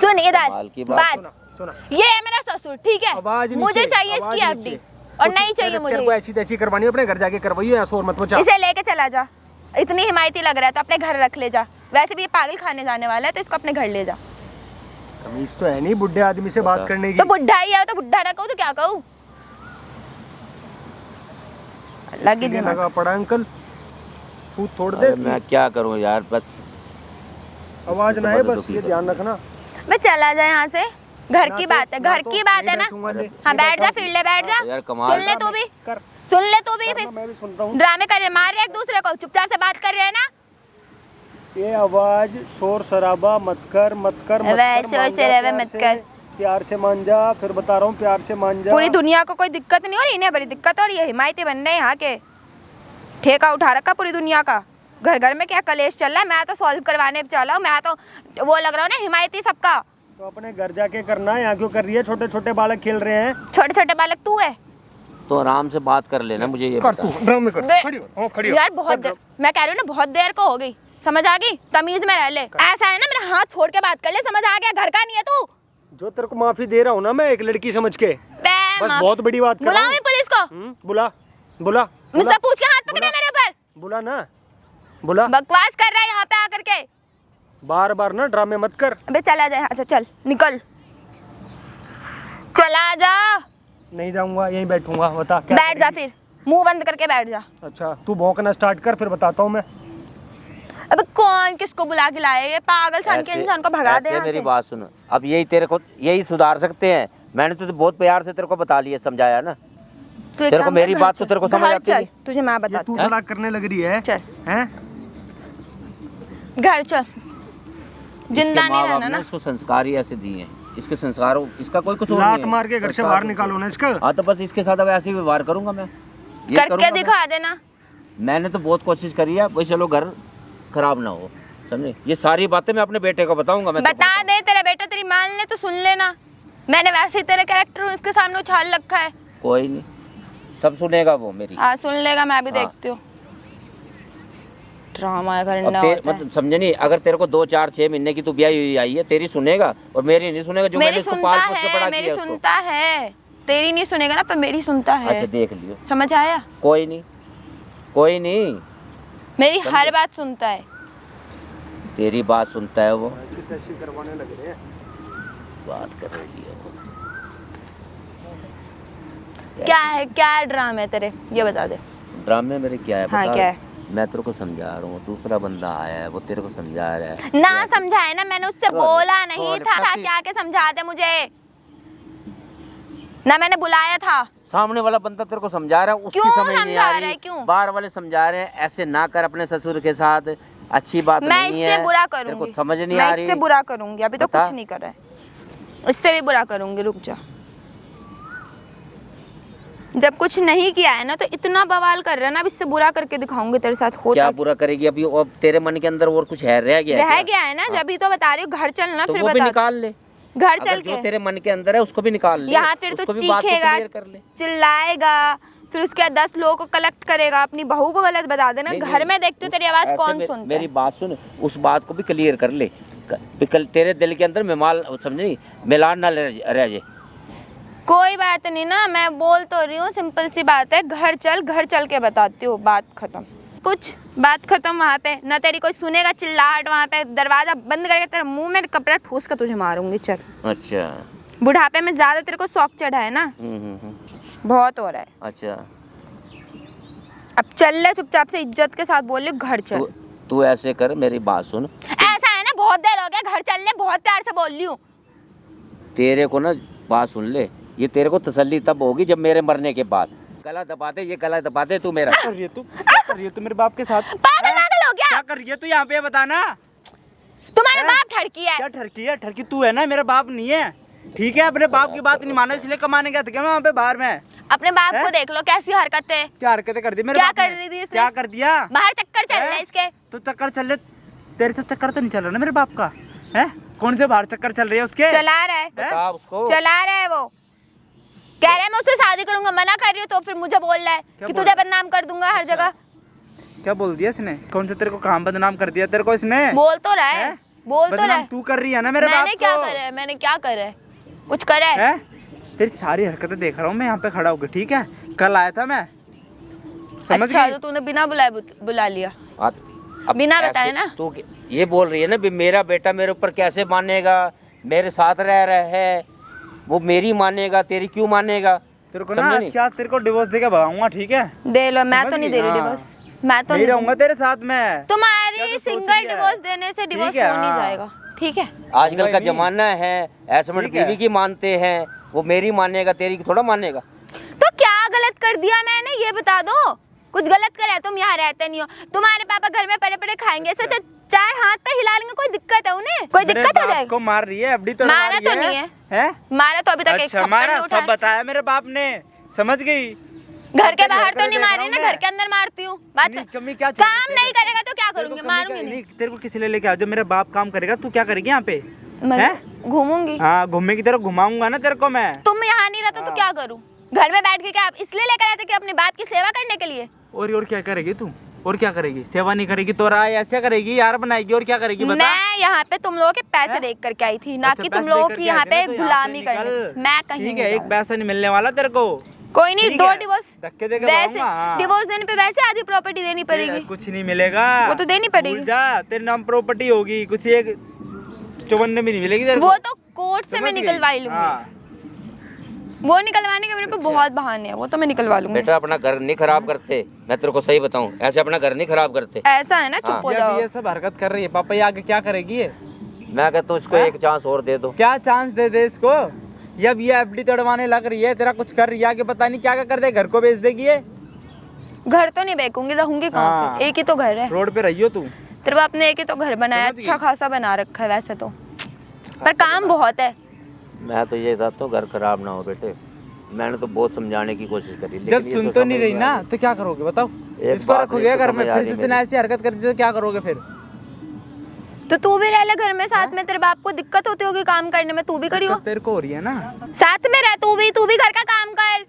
सुन इधर कमाल की बात। बात, सुना सुना। ये है मेरा ससुर, ठीक है? आवाज नीचे, मुझे चाहिए आवाज इसकी नीचे। एफडी, और नहीं चाहिए तेरे को मुझे। ऐसी तैसी करवानी है, अपने घर जाके करवाइए, यहाँ शोर मत मचा। इसे लेके चला जा, इतनी हिमायती लग रहा है तो अपने घर रख ले जा। वैसे भी ये पागल खाने जाने वाला है, तो इसको अपने घर ले जा। तमीज तो है नहीं बुढ़े आदमी से बात करने की। तो बुढ़ा ही है, तो बुढ़ा ना कहूँ तो क्या कहूँ? लगी ये दिमाग। लगा पड़ा अंकल, तू तोड़ दे अरे इसकी। मैं क्या करूँ यार, बस आवाज ना है, बस ये ध्यान रखना। मैं चला जा यहाँ से, घर की बात है, घर की बात है ना। हाँ बैठ जा, फिर ले बैठ जा। यार कमाल। सुन ले तू भी, कर, सुन ले तू भी। फिर मैं भी सुन रहा हूँ। ड्रामे कर रहे, मार रहे एक दूसरे को, चुपचाप से बात कर रहे हैं ना। ये आवाज शोर शराबा मत कर, मत कर, मत वैसे कर, शोर मान जा, शराबा प्यार मत से, कर। प्यार से मान जा, फिर बता रहा हूँ प्यार से मान जा। पूरी दुनिया को कोई दिक्कत नहीं हो रही, इन्हें बड़ी दिक्कत हो रही है। हिमायती बन रहे हैं यहाँ के, ठेका उठा रखा पूरी दुनिया का। घर घर में क्या कलेश चल रहा है, मैं तो सॉल्व करवाने चला हूँ। मैं तो वो लग रहा हूँ ना हिमायती सबका। तो अपने घर जाके करना है, यहाँ क्यों कर रही है? छोटे छोटे बालक खेल रहे हैं। छोटे छोटे बालक तू है। तो आराम से बात कर लेना, मुझे ये कर बता। तू ड्रामे कर, बे- खड़ी हो, खड़ी हो। यार बहुत देर, मैं कह रही हूँ ना, बहुत देर को हो गई, समझ आ गई? तमीज में रह ले। ऐसा है ना, मेरा हाथ छोड़ के बात कर ले, समझ आ गया? घर का नहीं है तू। जो तेरे को माफी दे रहा हूँ ना मैं, एक लड़की समझ के, बस माफ- बहुत बड़ी बात कर रहा बुलाओ हूँ। भी पुलिस को। बुला बुला मुझसे पूछ के हाथ पकड़े मेरे ऊपर। बुला ना, बुला। बकवास कर रहा है यहाँ पे आकर के। बार बार ना ड्रामे मत कर। अबे चला जा यहाँ से, चल निकल, चला जा। नहीं जाऊंगा, यहीं बैठूंगा। बता क्या बैठ जा, करेगी? फिर मुंह बंद करके बैठ जा। अच्छा तू भौंकना स्टार्ट कर, फिर बताता हूँ मैं। अबे कौन किसको बुला के लाए? ये पागल सन के इंसान को भगा दे ऐसे यहाँ मेरी से। बात सुन, अब यही तेरे को यही सुधार सकते हैं। मैंने तो बहुत प्यार से तेरे को बता लिया, समझाया ना। तू एक तेरे को काम मेरी कर, बात घर तो चल। तेरे को समझ घर आती चल, नहीं। तुझे मैं ये बताती तू हैं? तड़ाक करने लग रही है। चल। हैं? घर चल, जिंदा इसके नहीं माँ-बाप रहना ने ना। इसको संस्कार ही ऐसे दिए हैं, इसके संस्कारों, इसका कोई कुछ लात मार के घर से बाहर निकालो ना इसका। हाँ तो बस इसके साथ अब ऐसे ही व्यवहार करूंगा मैं, ये करके करूंगा मैं। दिखा देना। मैंने तो बहुत कोशिश करी है भाई, चलो घर खराब ना हो, समझे? ये सारी बातें मैं अपने बेटे को बताऊंगा। मैं बता दे, तेरा बेटा तेरी मान ले तो सुन लेना। मैंने वैसे ही तेरा कैरेक्टर उसके सामने उछाल रखा है। कोई नहीं, सब सुनेगा वो मेरी। हाँ सुन लेगा, मैं भी हाँ। देखती हूँ। ड्रामा अब करना होता है। मतलब समझे नहीं, अगर तेरे को 2 4 6 महीने की तू ब्याही हुई आई है, तेरी सुनेगा और मेरी नहीं सुनेगा। जो मैंने मेरी इसको सुनता पाल पोस के बड़ा है, मेरी किया उसको। सुनता है। तेरी नहीं सुनेगा ना, पर मेरी सुनता है। अच्छा देख लियो, समझ आया? कोई नहीं, कोई नहीं, मेरी हर बात सुनता है। तेरी बात सुनता है वो। ऐसी तैसी करवाने लग रहे हैं। बात कर रही है वो। क्या है, क्या ड्रामे है तेरे, ये बता दे। ड्रामे मेरे क्या है हाँ बता। क्या है? मैं तेरे को समझा रहा हूँ, दूसरा बंदा आया है वो तेरे को समझा रहा है। ना समझाए ना, मैंने उससे बोला नहीं और था पति- कि आके समझा दे मुझे, ना मैंने बुलाया था। सामने वाला बंदा तेरे को समझा रहा है, उसकी क्यों समझ नहीं समझा आ रहा रही। है, क्यों? बाहर वाले समझा रहे हैं ऐसे ना कर अपने ससुर के साथ, अच्छी बात मैं नहीं है। इससे बुरा तेरे को करूंगी, समझ नहीं मैं आ रही। इससे बुरा करूंगी, अभी तो बता। कुछ नहीं कर रहा है, इससे भी बुरा करूंगी, रुक जा। जब कुछ नहीं किया है ना तो इतना बवाल कर रहा है ना, अब इससे बुरा करके दिखाऊंगी तेरे साथ होता क्या बुरा करेगी अभी? अब तेरे मन के अंदर और कुछ है, रह गया है रह क्या? गया है ना, जब ही तो बता रही हूँ। घर चलना तो फिर वो भी बता, निकाल ले। घर अगर चल जो के तेरे मन के अंदर है उसको भी निकाल ले। यहाँ फिर तो उसको भी बात को चीखेगा, clear कर ले। चिल्लाएगा, फिर उसके बाद 10 लोगों को कलेक्ट करेगा, अपनी बहू को गलत बता देना। नहीं, घर नहीं, में देखते हो तेरी आवाज ऐसे कौन में- सुनता मेरी है? बात सुन, उस बात को भी क्लियर कर ले। कल तेरे दिल के अंदर मिमाल समझी मिलान ना रह जाए। कोई बात नहीं ना, मैं बोल तो रही हूँ, सिंपल सी बात है। घर चल के बताती हूँ, बात खत्म। कुछ बात खत्म वहाँ पे, ना तेरी कोई सुनेगा चिल्लाहट वहाँ पे। दरवाजा बंद करके तेरे मुंह में कपड़ा ठूस कर तुझे मारूंगी। चल, अच्छा। बुढ़ापे में ज्यादा तेरे को शौक चढ़ा है ना, बहुत हो रहा है। अच्छा, अब चल ले चुपचाप से, इज्जत के साथ बोल ले, घर चल। तू ऐसे कर, मेरी बात सुन। ऐसा है ना, बहुत देर हो गया, घर चल ले, बहुत प्यार से बोल रही हूँ। तेरे को ना बात सुन ले, ये तेरे को तसल्ली तब होगी जब मेरे मरने के बाद। गला दबा दे, ये गला दबा दे तू मेरा। कर रही है तू? क्या कर रही है तू मेरे बाप के साथ? पागल पागल हो गया, क्या कर रही है तू? यहाँ पे बताना। तुम्हारा बाप ठरकी है। क्या ठरकी है? ठरकी तू है ना, मेरा बाप नहीं है। ठीक है, अपने बाप की बात नहीं माना, इसलिए कमाने गया था क्या मैं वहाँ पे बाहर में? अपने बाप को देख लो, कैसी हरकतें, क्या हरकतें कर दी मेरे क्या बाप ने? कर रही थी इसने? क्या कर दिया? बाहर चक्कर चल रहा है इसके। तो चक्कर चल रहे, तेरे तो चक्कर तो नहीं चल रहा ना मेरे बाप का? है कौन से बाहर चक्कर चल रही है उसके? चला रहा है, बता उसको। चला रहा है वो। कह रहा है मैं उससे शादी करूंगा, मना कर रही हूँ तो फिर मुझे बोल रहा है कि बोल तुझे बदनाम कर दूंगा हर जगह। क्या बोल दिया इसने? कौन से तेरे को काम बदनाम कर दिया तेरे को इसने? बोल तो रहा है, हैं? बोल तो रहा बदनाम है। तू कर रही है ना मेरे बाप मैंने को। क्या करा है, मैंने क्या करा है? कुछ करा है? हैं? तेरी सारी हरकतें देख रहा हूँ मैं यहाँ पे खड़ा होकर, ठीक है? कल आया था मैं, समझ अच्छा, गई? तो तूने बिना बुलाए बुला लिया, अब बिना ऐसे बताए ना? तू ये बोल रही है ना भी मेरा बेटा मेरे ऊपर कैसे मानेगा, मेरे साथ रह रहा है, वो मेरी मानेगा, तेरी क्यों मानेगा? तेरे को ना समझे आज नहीं? क्या तेरे को डिवोर्स देके भगाऊंगा, ठीक है? दे लो, मैं समझ तो नहीं गई? दे रही हाँ। डिवोर्स, मैं तो नहीं नहीं रहूंगा तेरे साथ में। क्या तुम्हारी तू सोच सिंगल रही है? डिवोर्स देने से डिवोर्स ठीक है, हो नहीं हाँ। जाएगा, ठीक है? आजकल का नहीं। जमाना है, ऐसे में ठीक है। बीवी की मानते हैं, वो मेरी मानेगा, तेरी थोड़ा मानेगा। तो क्या गलत कर दिया मैंने, ये बता दो। कुछ गलत करा है? तुम यहाँ रहते नहीं हो, तुम्हारे पापा घर में पड़े पड़े खाएंगे, सोचा चाय हाथ पे हिला लेंगे, कोई दिक्कत है उन्हें? कोई मेरे दिक्कत हो बाप जाएगी? को मार रही है, अबड़ी तो मारा तो नहीं है। हैं? मारा तो अभी तक एक अच्छा, थप्पड़ मारा नहीं उठा। सब बताया मेरे बाप ने, समझ गई? घर के सब बाहर हरकतें तो नहीं देख मारी रहा ना, हूँ घर के अंदर मारती हूँ। बात नहीं, कमी क्या चीज़ है काम तेरे? नहीं करेगा तो क्या तेरे को करूंगी, कमी मारूंगी क्या- नहीं। तेरे को किसी ले लेके आ जाओ, मेरा बाप काम करेगा, तू क्या करेगी यहाँ पे? मैं हैं? घूमूंगी। हाँ, घूमने की तरह घुमाऊंगा ना तेरे को मैं। तुम यहाँ नहीं रहते तो क्या करूँ? घर में बैठ के क्या आप इसलिए लेकर आते कि अपनी बात की सेवा करने के लिए? और क्या करेगी तू? और क्या करेगी? सेवा नहीं करेगी तो राय ऐसे करेगी, यार बनाएगी, और क्या करेगी बता? मैं यहाँ पे तुम लोगों के पैसे देख करके आई थी, ना अच्छा, कि पैसे तुम लोगों देकर की के यहाँ आती पे ना, तो गुलामी से करने। निकल। मैं कहीं ठीक नहीं है, एक जाऊँ। पैसा नहीं मिलने वाला तेरे को। कोई नहीं, ठीक 2 है, डिवोर्स धक्के देके वैसे भगाऊंगा, हाँ। डिवोर्स देने पे वैसे आधी प्रॉपर्टी देनी पड़ेगी। कुछ नहीं मिलेगा, वो तो देनी पड़ेगी। भूल जा, तेरे नाम प्रॉपर्टी होगी, कुछ एक 54 भी नहीं मिलेगी तेरे को। वो तो कोर्ट से मैं समझ गई? निकलवाई लूंगी। हाँ। वो निकलवाने के मेरे पे बहुत बहाने हैं, वो तो मैं निकलवा लूंगी। बेटा अपना घर नहीं खराब करते, मैं तेरे को सही बताऊं, ऐसे अपना घर नहीं खराब करते। ऐसा है ना, चुप हो ये जाओ। अभी ये सब हरकत कर रही है, पापा ये आगे क्या करेगी ये? मैं कहता हूँ इसको एक चांस और दे दो। क्या चांस दे दे इसको? ये अब ये एफडी तोड़वाने लग रही है, तेरा कुछ कर रही है, आगे पता नहीं क्या क्या कर दे, घर को बेच देगी ये। घर तो नहीं बेचूंगी, रहूंगी कहाँ हाँ। पे? एक ही तो घर है। रोड पे रहियो तू। तेरे बाप ने एक ही तो घर बनाया, समझ गई? अच्छा खासा बना रखा है वैसे तो, पर काम बहुत है। मैं तो ये चाहता हूँ घर खराब ना हो बेटे। मैंने तो बहुत समझाने की कोशिश करी, लेकिन जब ये सुन तो तो नहीं समझ रही में ना, आ रही। तो क्या करोगे बताओ? एक इसको बात रखोगे इसको घर में, समझ आ फिर रही जिस दिन मेरी। ऐसी हरकत करती तो क्या करोगे फिर? तो तू भी रह ले घर में साथ में, तेरे बाप को दिक्कत होती होगी काम करने में, तू भी करियो दिक्कत तेरे को हो रही है ना। साथ में रह, तू भी घर का काम कर।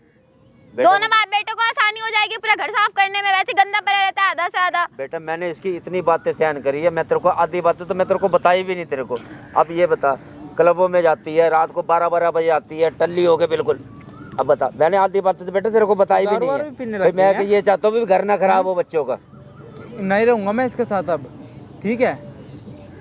बेटा- दोनों बाप बेटों को आसानी हो जाएगी पूरा घर साफ करने में, वैसे गंदा पड़ा रहता है आधा से आधा। बेटा मैंने इसकी इतनी बातें सहन करी है, मैं तेरे को आधी बातें तो मैं तेरे को बताई भी नहीं तेरे को। अब ये बता, क्लबों में जाती है, रात को 12-12 बजे आती है, टल्ली हो के बिल्कुल। अब बता, मैंने आधी बातें तो बेटा तेरे को बताई भी दारू नहीं वारू है। भी पीने भाई लग मैं गई कि ये चाहता हूँ भी घर ना खराब हो बच्चों का। नहीं रहूंगा मैं इसके साथ अब, ठीक है?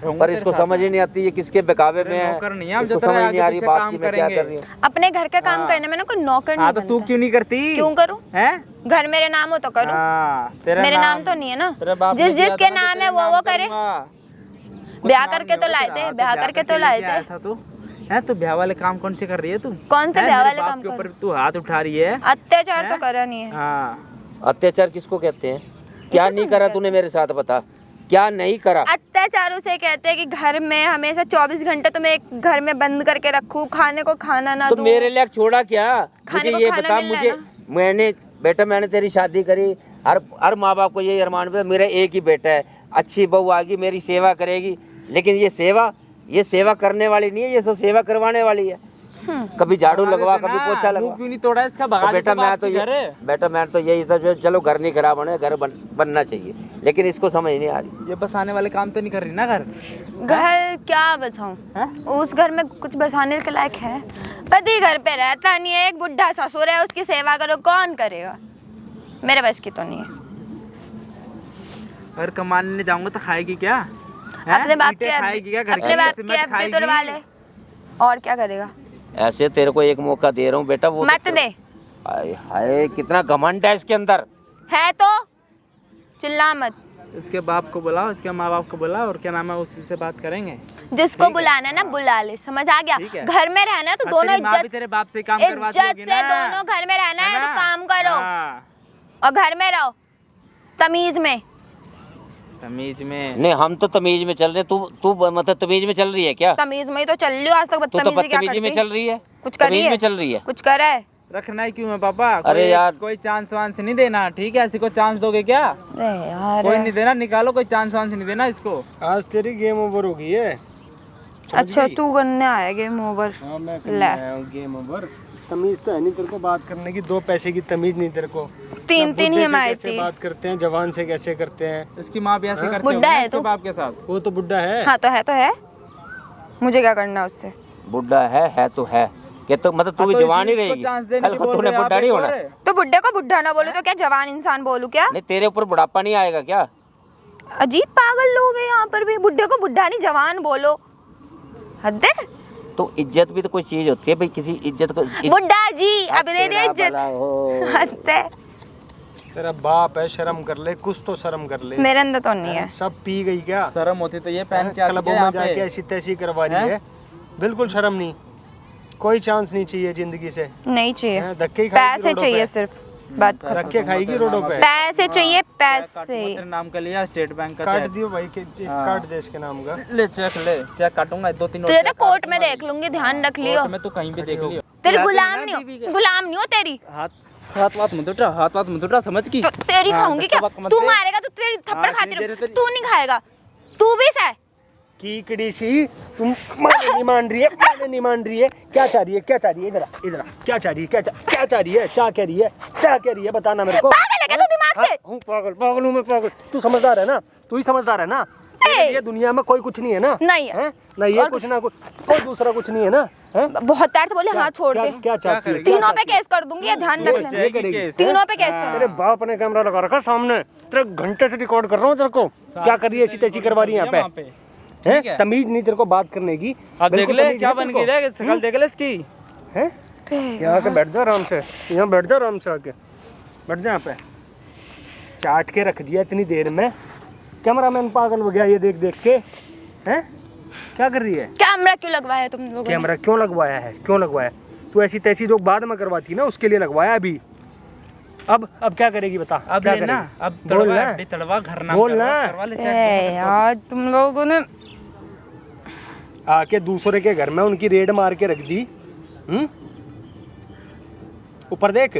रहूंगा पर तेरे इसको साथ समझ ही नहीं आती ये किसके बहकावे में है, नौकर नहीं है, इसको जो तेरे समझ नहीं आगे आ रही पीछे बात काम की मैं क्या करेंगे। कर रही हूँ। अपने घर का काम करने में ना कोई नौकर हाँ नहीं तो तू बनता। क्यों नहीं करती? क्यों करूं? हैं? घर मेरे नाम हो तो करूं। हाँ, तेरा मेरे नाम तो नहीं है ना। तेरे बाप ने जिस दिया जिसके था ना, तो नाम है तेरे वो नाम करे। करूंगा। कुछ ब्याह नाम करके नहीं तो होगा लाए तेरा, थे, ब्याह करके तो लेके लाए आया थे। था तू। हैं, तू ब्याह वाले काम कौन से कर रही है तू? कौन से हैं, ब्याह मेरे वाले बाप काम के कर? ऊपर तू हाथ उठा रही है? अत्याचार हैं? तो करा नहीं है। हाँ, अत्याचार किसको कहते हैं? क्या नहीं करा तूने मेरे साथ बता, क्या नहीं करा? अत्याचार उसे कहते हैं कि घर में हमेशा 24 घंटे तुम्हें एक घर में बंद करके रखूं, खाने को खाना ना तो दूं। मेरे लिए छोड़ा क्या? खाने मुझे को ये खाना बता, मिल रहा है मुझे मैंने बेटा मैंने तेरी शादी करी, हर माँ बाप को यही अरमान पे मेरा एक ही बेटा है, अच्छी बहू आएगी मेरी सेवा करेगी, लेकिन ये सेवा करने वाली नहीं है, ये सब सेवा करवाने वाली है। कभी झाड़ू भगा लगवा, देते कभी ना, पोछा मुंह लगवा। क्यों नहीं तोड़ा इसका? तो भगा बेटा देते मैं बाप तो से ये घर। बेटा मैं तो यही सब चलो घर नहीं खराब होने, घर बनना चाहिए, लेकिन इसको समझ नहीं आ रही। ये बसाने वाले काम तो नहीं कर रही ना घर? घर क्या बसाऊं? हैं? उस घर में कुछ बसाने के लायक है? पति घर पे रहता नहीं है, एक बुढ़ा ससुर है, उसकी सेवा करो, कौन करेगा? मेरे बस की तो नहीं है। घर कमाने जाऊंगा तो खाएगी क्या? हैं? अपने बाप ईंटें के खाएगी क्या? घर अपने की बाप सीमेंट के एफडी खाएगी? तुड़वा ले, और क्या करेगा? ऐसे तेरे को एक मौका दे रहा हूँ बेटा, वो मत दे। हाय हाय कितना घमंड है इसके अंदर। है तो चिल्ला मत। इसके बाप को बुलाओ, इसके माँ बाप को बुलाओ, और क्या नाम है उसी से बात करेंगे। जिसको बुलाना है ना बुला ले, समझ आ गया? ठीक है। घर में रहना है तो और दोनों तेरी माँ भी इज्जत तेरे बाप से काम करवाती इज्जत होगी से ना? दोनों घर में रहना है तो ना? काम करो हाँ, और घर में रहो तमीज में। तमीज में। नहीं हम तो तमीज में चल रहे, तू मतलब तमीज में चल रही है क्या? तमीज में ही तो चल रही हो आज तक। तू तो बदतमीजी क्या बदतमीजी में करती? चल रही है, कुछ करी तमीज है? में चल रही है। कुछ करा है? रखना ही क्यों है पापा? अरे कोई- यार। कोई चांस वांस नहीं देना, ठीक है? ऐसी को चांस दोगे क्या? अरे यार कोई नहीं देना, निकालो, कोई चांस वांस नहीं देना इसको। आज तेरी गेम ओवर हो गई है। अच्छा तू करने आया गेम ओवर? हाँ मैं ले। आया हूँ गेम ओवर। तमीज तो है नहीं तेरे को बात करने की, दो पैसे की तमीज नहीं तेरे को। तीन ना तीन बुड्ढे से हिमायती। कैसे बात करते हैं, जवान से कैसे करते हैं। इसकी माँ भी ऐसे करती बुड्ढा होगी ना है इसके तू? बाप के साथ। वो तो बुड्ढा है। हाँ तो है मुझे क्या करना है उससे? बुढ़ा है तो है कि तो मतलब तू भी तो जवान ही इसलिए इसको रहेगी, चांस देने कल की को बोल तूने रहे हैं बुढ़ा आप नहीं एक होना। और। तो बुड्ढे को बुड्ढा ना बोलूं तो क्या जवान इंसान बोलूं क्या? नहीं तेरे ऊपर बुढ़ापा नहीं आएगा क्या? अजीब पागल लोग हैं यहाँ पर भी। बुड्ढे को बुड्ढा नहीं जवान बोलो, हद है। तो इज्जत भी तो कोई चीज होती है भाई, किसी इज्जत को बुड्ढा जी अभी दे दिया तेरा इज्जत। भला हो। हद है। तेरा बाप है, शर्म कर ले, कुछ तो शर्म कर ले। मेरे अंदर तो नहीं है। सब पी गई क्या? शर्म होती तो ये पहन के आती क्लबों क्या में यहाँ जाके पे? ऐसी तैसी करवा रही है। बिल्कुल शर्म नहीं, कोई चांस नहीं चाहिए जिंदगी से। नहीं चाहिए, हैं, धक्के ही खाएगी पैसे रोडों चाहिए पे। सिर्फ। बात कर, धक्के खाएगी रोडों पे। पैसे चाहिए चेक काटूंगा पैसे। तेरे नाम का लिया, स्टेट बैंक का काट चेक। दियो भाई, काट दे इसके नाम का। ले चेक काटूंगा, 2-3 तुझे तो कोर्ट में देख लूंगी, ध्यान रख लियो। कोर्ट में तो कहीं भी देख लियो। तेरी लाते गुलाम ना नहीं हो, बीवी के। गुलाम नहीं हो तेरी। हाथ वात मत उठा, समझ की। तो तेरी हाँ, खाऊंगी क्या? धक्का मत तू दे। मारेगा तो तेरी थप्पड़ हाँ, खाती इतनी देर रहूं। तेरी- तू नहीं खाएगा, तू भी सह। कीकड़ी सी, तुम माने नहीं मान रही है, माने नहीं मान रही है। क्या चाह रही है, क्या चाह रही है? इधर आ, क्या चाह रही है, क्या चाह रही है? क्या कह रही है बताना मेरे को। पागल है क्या तू दिमाग से? हूँ पागल हूँ मैं, पागल। तू समझदार है ना, तू ही समझदार है ना। तेरे लिए दुनिया में कोई कुछ नहीं है ना। नहीं है। हैं? ना ये कुछ ना कुछ, कोई दूसरा कुछ नहीं है ना। हैं? बहुत प्यार से बोले हाथ छोड़ क्या दे। क्या चाहती है? तीनों पे केस कर दूंगी, ये ध्यान रख लेना। ये करेगी। तीनों पे केस कर तेरे बाप ने कैमरा लगा रखा सामने, तेरे घंटे से रिकॉर्ड कर रहा हूँ तेरे को। क्या कर रही है, ऐसी तैसी करवा रही है यहाँ पे। हैं? तमीज नहीं तेरे को बात करने की। देख बिल्कुल ले तमीज क्या है बन तेरे गई को। रे, शक्ल देख ले इसकी। हैं? यहाँ के बैठ जा आराम से, यहाँ बैठ जा आराम से, आके बैठ जा यहाँ पे। चाट के रख दिया इतनी देर में, कैमरामैन पागल हो गया ये देख देख के। हैं? क्या कर रही है? कैमरा क्यों लगवाया तुम लोगों ने? कैमरा क्यों लगवाया है? क्यों लगवाया? तू ऐसी तैसी जो बाद में करवाती ना, उसके लिए लगवाया अभी। अब क्या करेगी बता? अब क्या लेना, करेगी? अब बोल ना, तड़वा घर नाम बोल ना। करवा ले चेक। ए यार तुम लोगों ने आके दूसरे के घर में उनकी रेड मार के रख दी। ऊपर देख,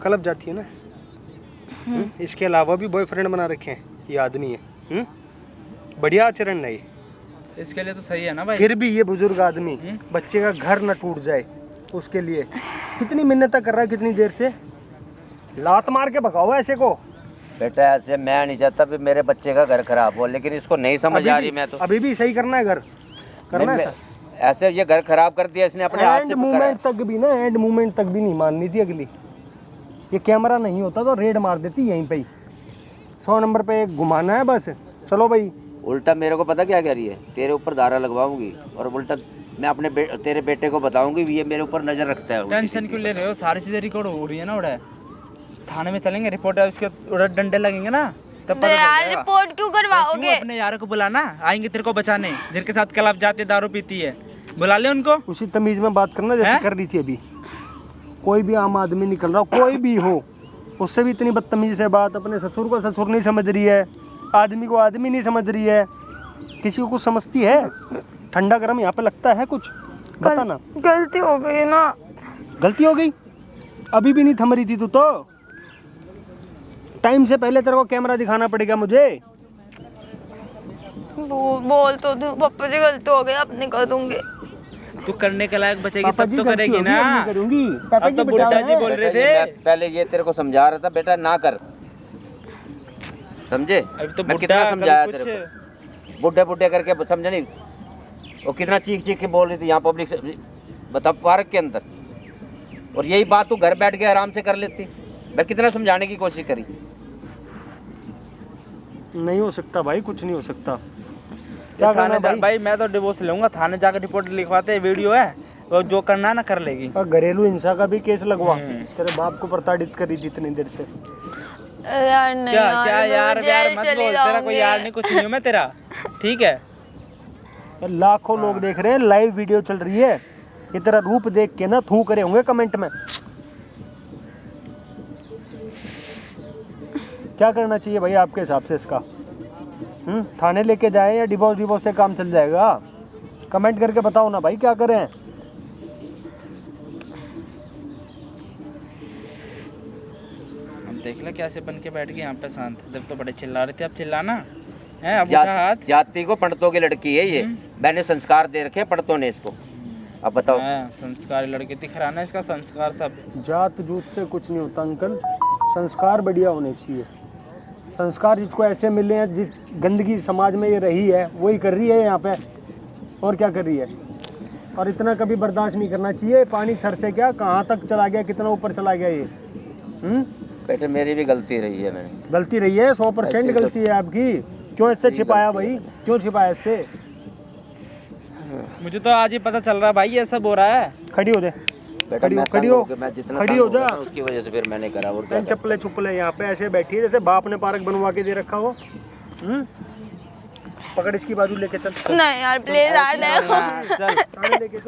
कलब जाती है ना। इसके अलावा भी बॉयफ्रेंड बना रखे हैं ये आदमी है। बढ़िया आचरण नहीं, इसके लिए तो सही है ना भाई। फिर भी ये बुजुर्ग आदमी बच्चे का घर न टूट जाए उसके लिए कितनी मिन्नत कर रहा है, कितनी देर से। लात मार के भगाओ ऐसे को। बेटा ऐसे मैं नहीं चाहता भी मेरे बच्चे का घर खराब हो, लेकिन इसको नहीं समझ आ रही। मैं तो अभी भी सही करना है, घर करना है नहीं, ऐसा। ऐसे ये घर खराब कर दिया इसने अपने हाथ एंड से। मूवमेंट तक भी ना, एंड मूवमेंट तक भी नहीं माननी थी अगली। ये कैमरा नहीं होता तो रेड मार देती यहीं पे ही। 100 नंबर पे घुमाना है बस। चलो भाई उल्टा मेरे को पता क्या कह रही है, तेरे ऊपर धारा लगवाऊंगी और उल्टा मैं अपने तेरे बेटे को बताऊंगी ये मेरे ऊपर नजर रखता है। टेंशन क्यों ले रहे हो, सारी चीजें रिकॉर्ड हो रही है ना। उड़ा थाने में चलेंगे, रिपोर्ट है उसके उड़ा डंडे लगेंगे ना तब पता यार चलेगा। रिपोर्ट क्यों करवाओगे? क्यों अपने यारों को बुलाना, आएंगे तेरे को बचाने, जिनके साथ कल आप जाते दारू पीती है, बुला ले उनको। उसी तमीज में बात करना जैसे हैं? कर रही थी अभी। कोई भी आम आदमी निकल रहा हो, कोई भी हो, उससे भी इतनी बदतमीजी से बात, अपने ससुर को ससुर नहीं समझ रही है, आदमी को आदमी नहीं समझ रही है, किसी को कुछ समझती है? ठंडा गर्म यहाँ पे लगता है कुछ? बता ना। गलती हो गई ना। गलती हो गई? अभी भी नहीं थम रही थी तू तो। टाइम से पहले तेरे को कैमरा दिखाना पड़ेगा मुझे। बोल तो दूं, पापा जी गलती हो गई, अपने कर दूंगी। तू करने के लायक बचेगी पापा तब जी तो गलती करेगी होगी, ना। अब नहीं करूंगी। पापा अब तो जी बुड्ढा बचाओ जी है। बोल रहे बेटा, थे। मैं पहले ये तेरे को समझा रहा था बेटा ना कर, समझे? अभी तो मैं बुड्ढा कितना कभी समझाया कुछ- तेरे को, बुड्ढे बुड्ढे करके समझे नहीं? वो कितना चीख चीख के बोल रही थी यहाँ पब्लिक से, बता पार्क के अंदर, और यही बात तू घर बैठ के आराम से कर लेती। मैं कितना समझाने की कोशिश करी। नहीं हो सकता भाई, कुछ नहीं हो सकता। क्या करना थाने भाई? भाई मैं तो डिवोर्स लूंगा, थाने जाकर रिपोर्ट लिखवाते हैं, वीडियो है, और जो करना है ना कर लेगी। और घरेलू हिंसा का भी केस लगवा। तेरे बाप को प्रताड़ित करी थी इतनी देर से। यार नहीं क्या यार, क्या मैं यार जेल यार मत चली बोल, तेरा कोई जाऊंगी। यार नहीं, कुछ नहीं हूँ मैं तेरा, ठीक है? लाखों लोग देख रहे हैं, लाइव वीडियो चल रही है, ये तेरा रूप देख के ना थू करे होंगे कमेंट में। क्या करना चाहिए भाई आपके हिसाब से इसका? थाने लेके जाए या डिवोर्स से काम चल जाएगा? कमेंट करके बताओ ना भाई, क्या करें? हम देख ले कैसे बन के बैठ गए यहाँ पे शांत, जब तो बड़े चिल्ला रहे थे, अब चिल्लाना है? अब उठा हाथ। जाति को पंडितों की लड़की है ये, मैंने संस्कार दे रखे हैं पंडितों ने इसको। अब बताओ। हाँ, संस्कारी लड़के दिख रहा ना, इसका संस्कार सब। जात जूत से कुछ नहीं होता अंकल, संस्कार बढ़िया होने चाहिए। संस्कार जिसको ऐसे मिले हैं, जिस गंदगी समाज में ये रही है वही कर रही है यहाँ पे, और क्या कर रही है? और इतना कभी बर्दाश्त नहीं करना चाहिए। पानी सर से क्या कहाँ तक चला गया, कितना ऊपर चला गया ये। बेटे मेरी भी गलती रही है, मैंने गलती रही है, 100% गलती है आपकी। क्यों इससे छिपाया भाई, क्यों छिपाया इससे? मुझे तो आज ही पता चल रहा भाई ये सब हो रहा है। खड़ी हो दे, बेटा खड़ी हो, मैं खड़ी तंग हो, हो गया, मैं जितना खड़ी तंग हो हो गया जा। ना, उसकी वजह से फिर मैंने करा। और क्या चप्पले चुप्पले यहाँ पे ऐसे बैठी है जैसे बाप ने पार्क बनवा के दे रखा हो। पकड़ इसकी बाजू लेके चल। नहीं यार प्लीज यार देखो। हाँ, चल थाने लेके चल।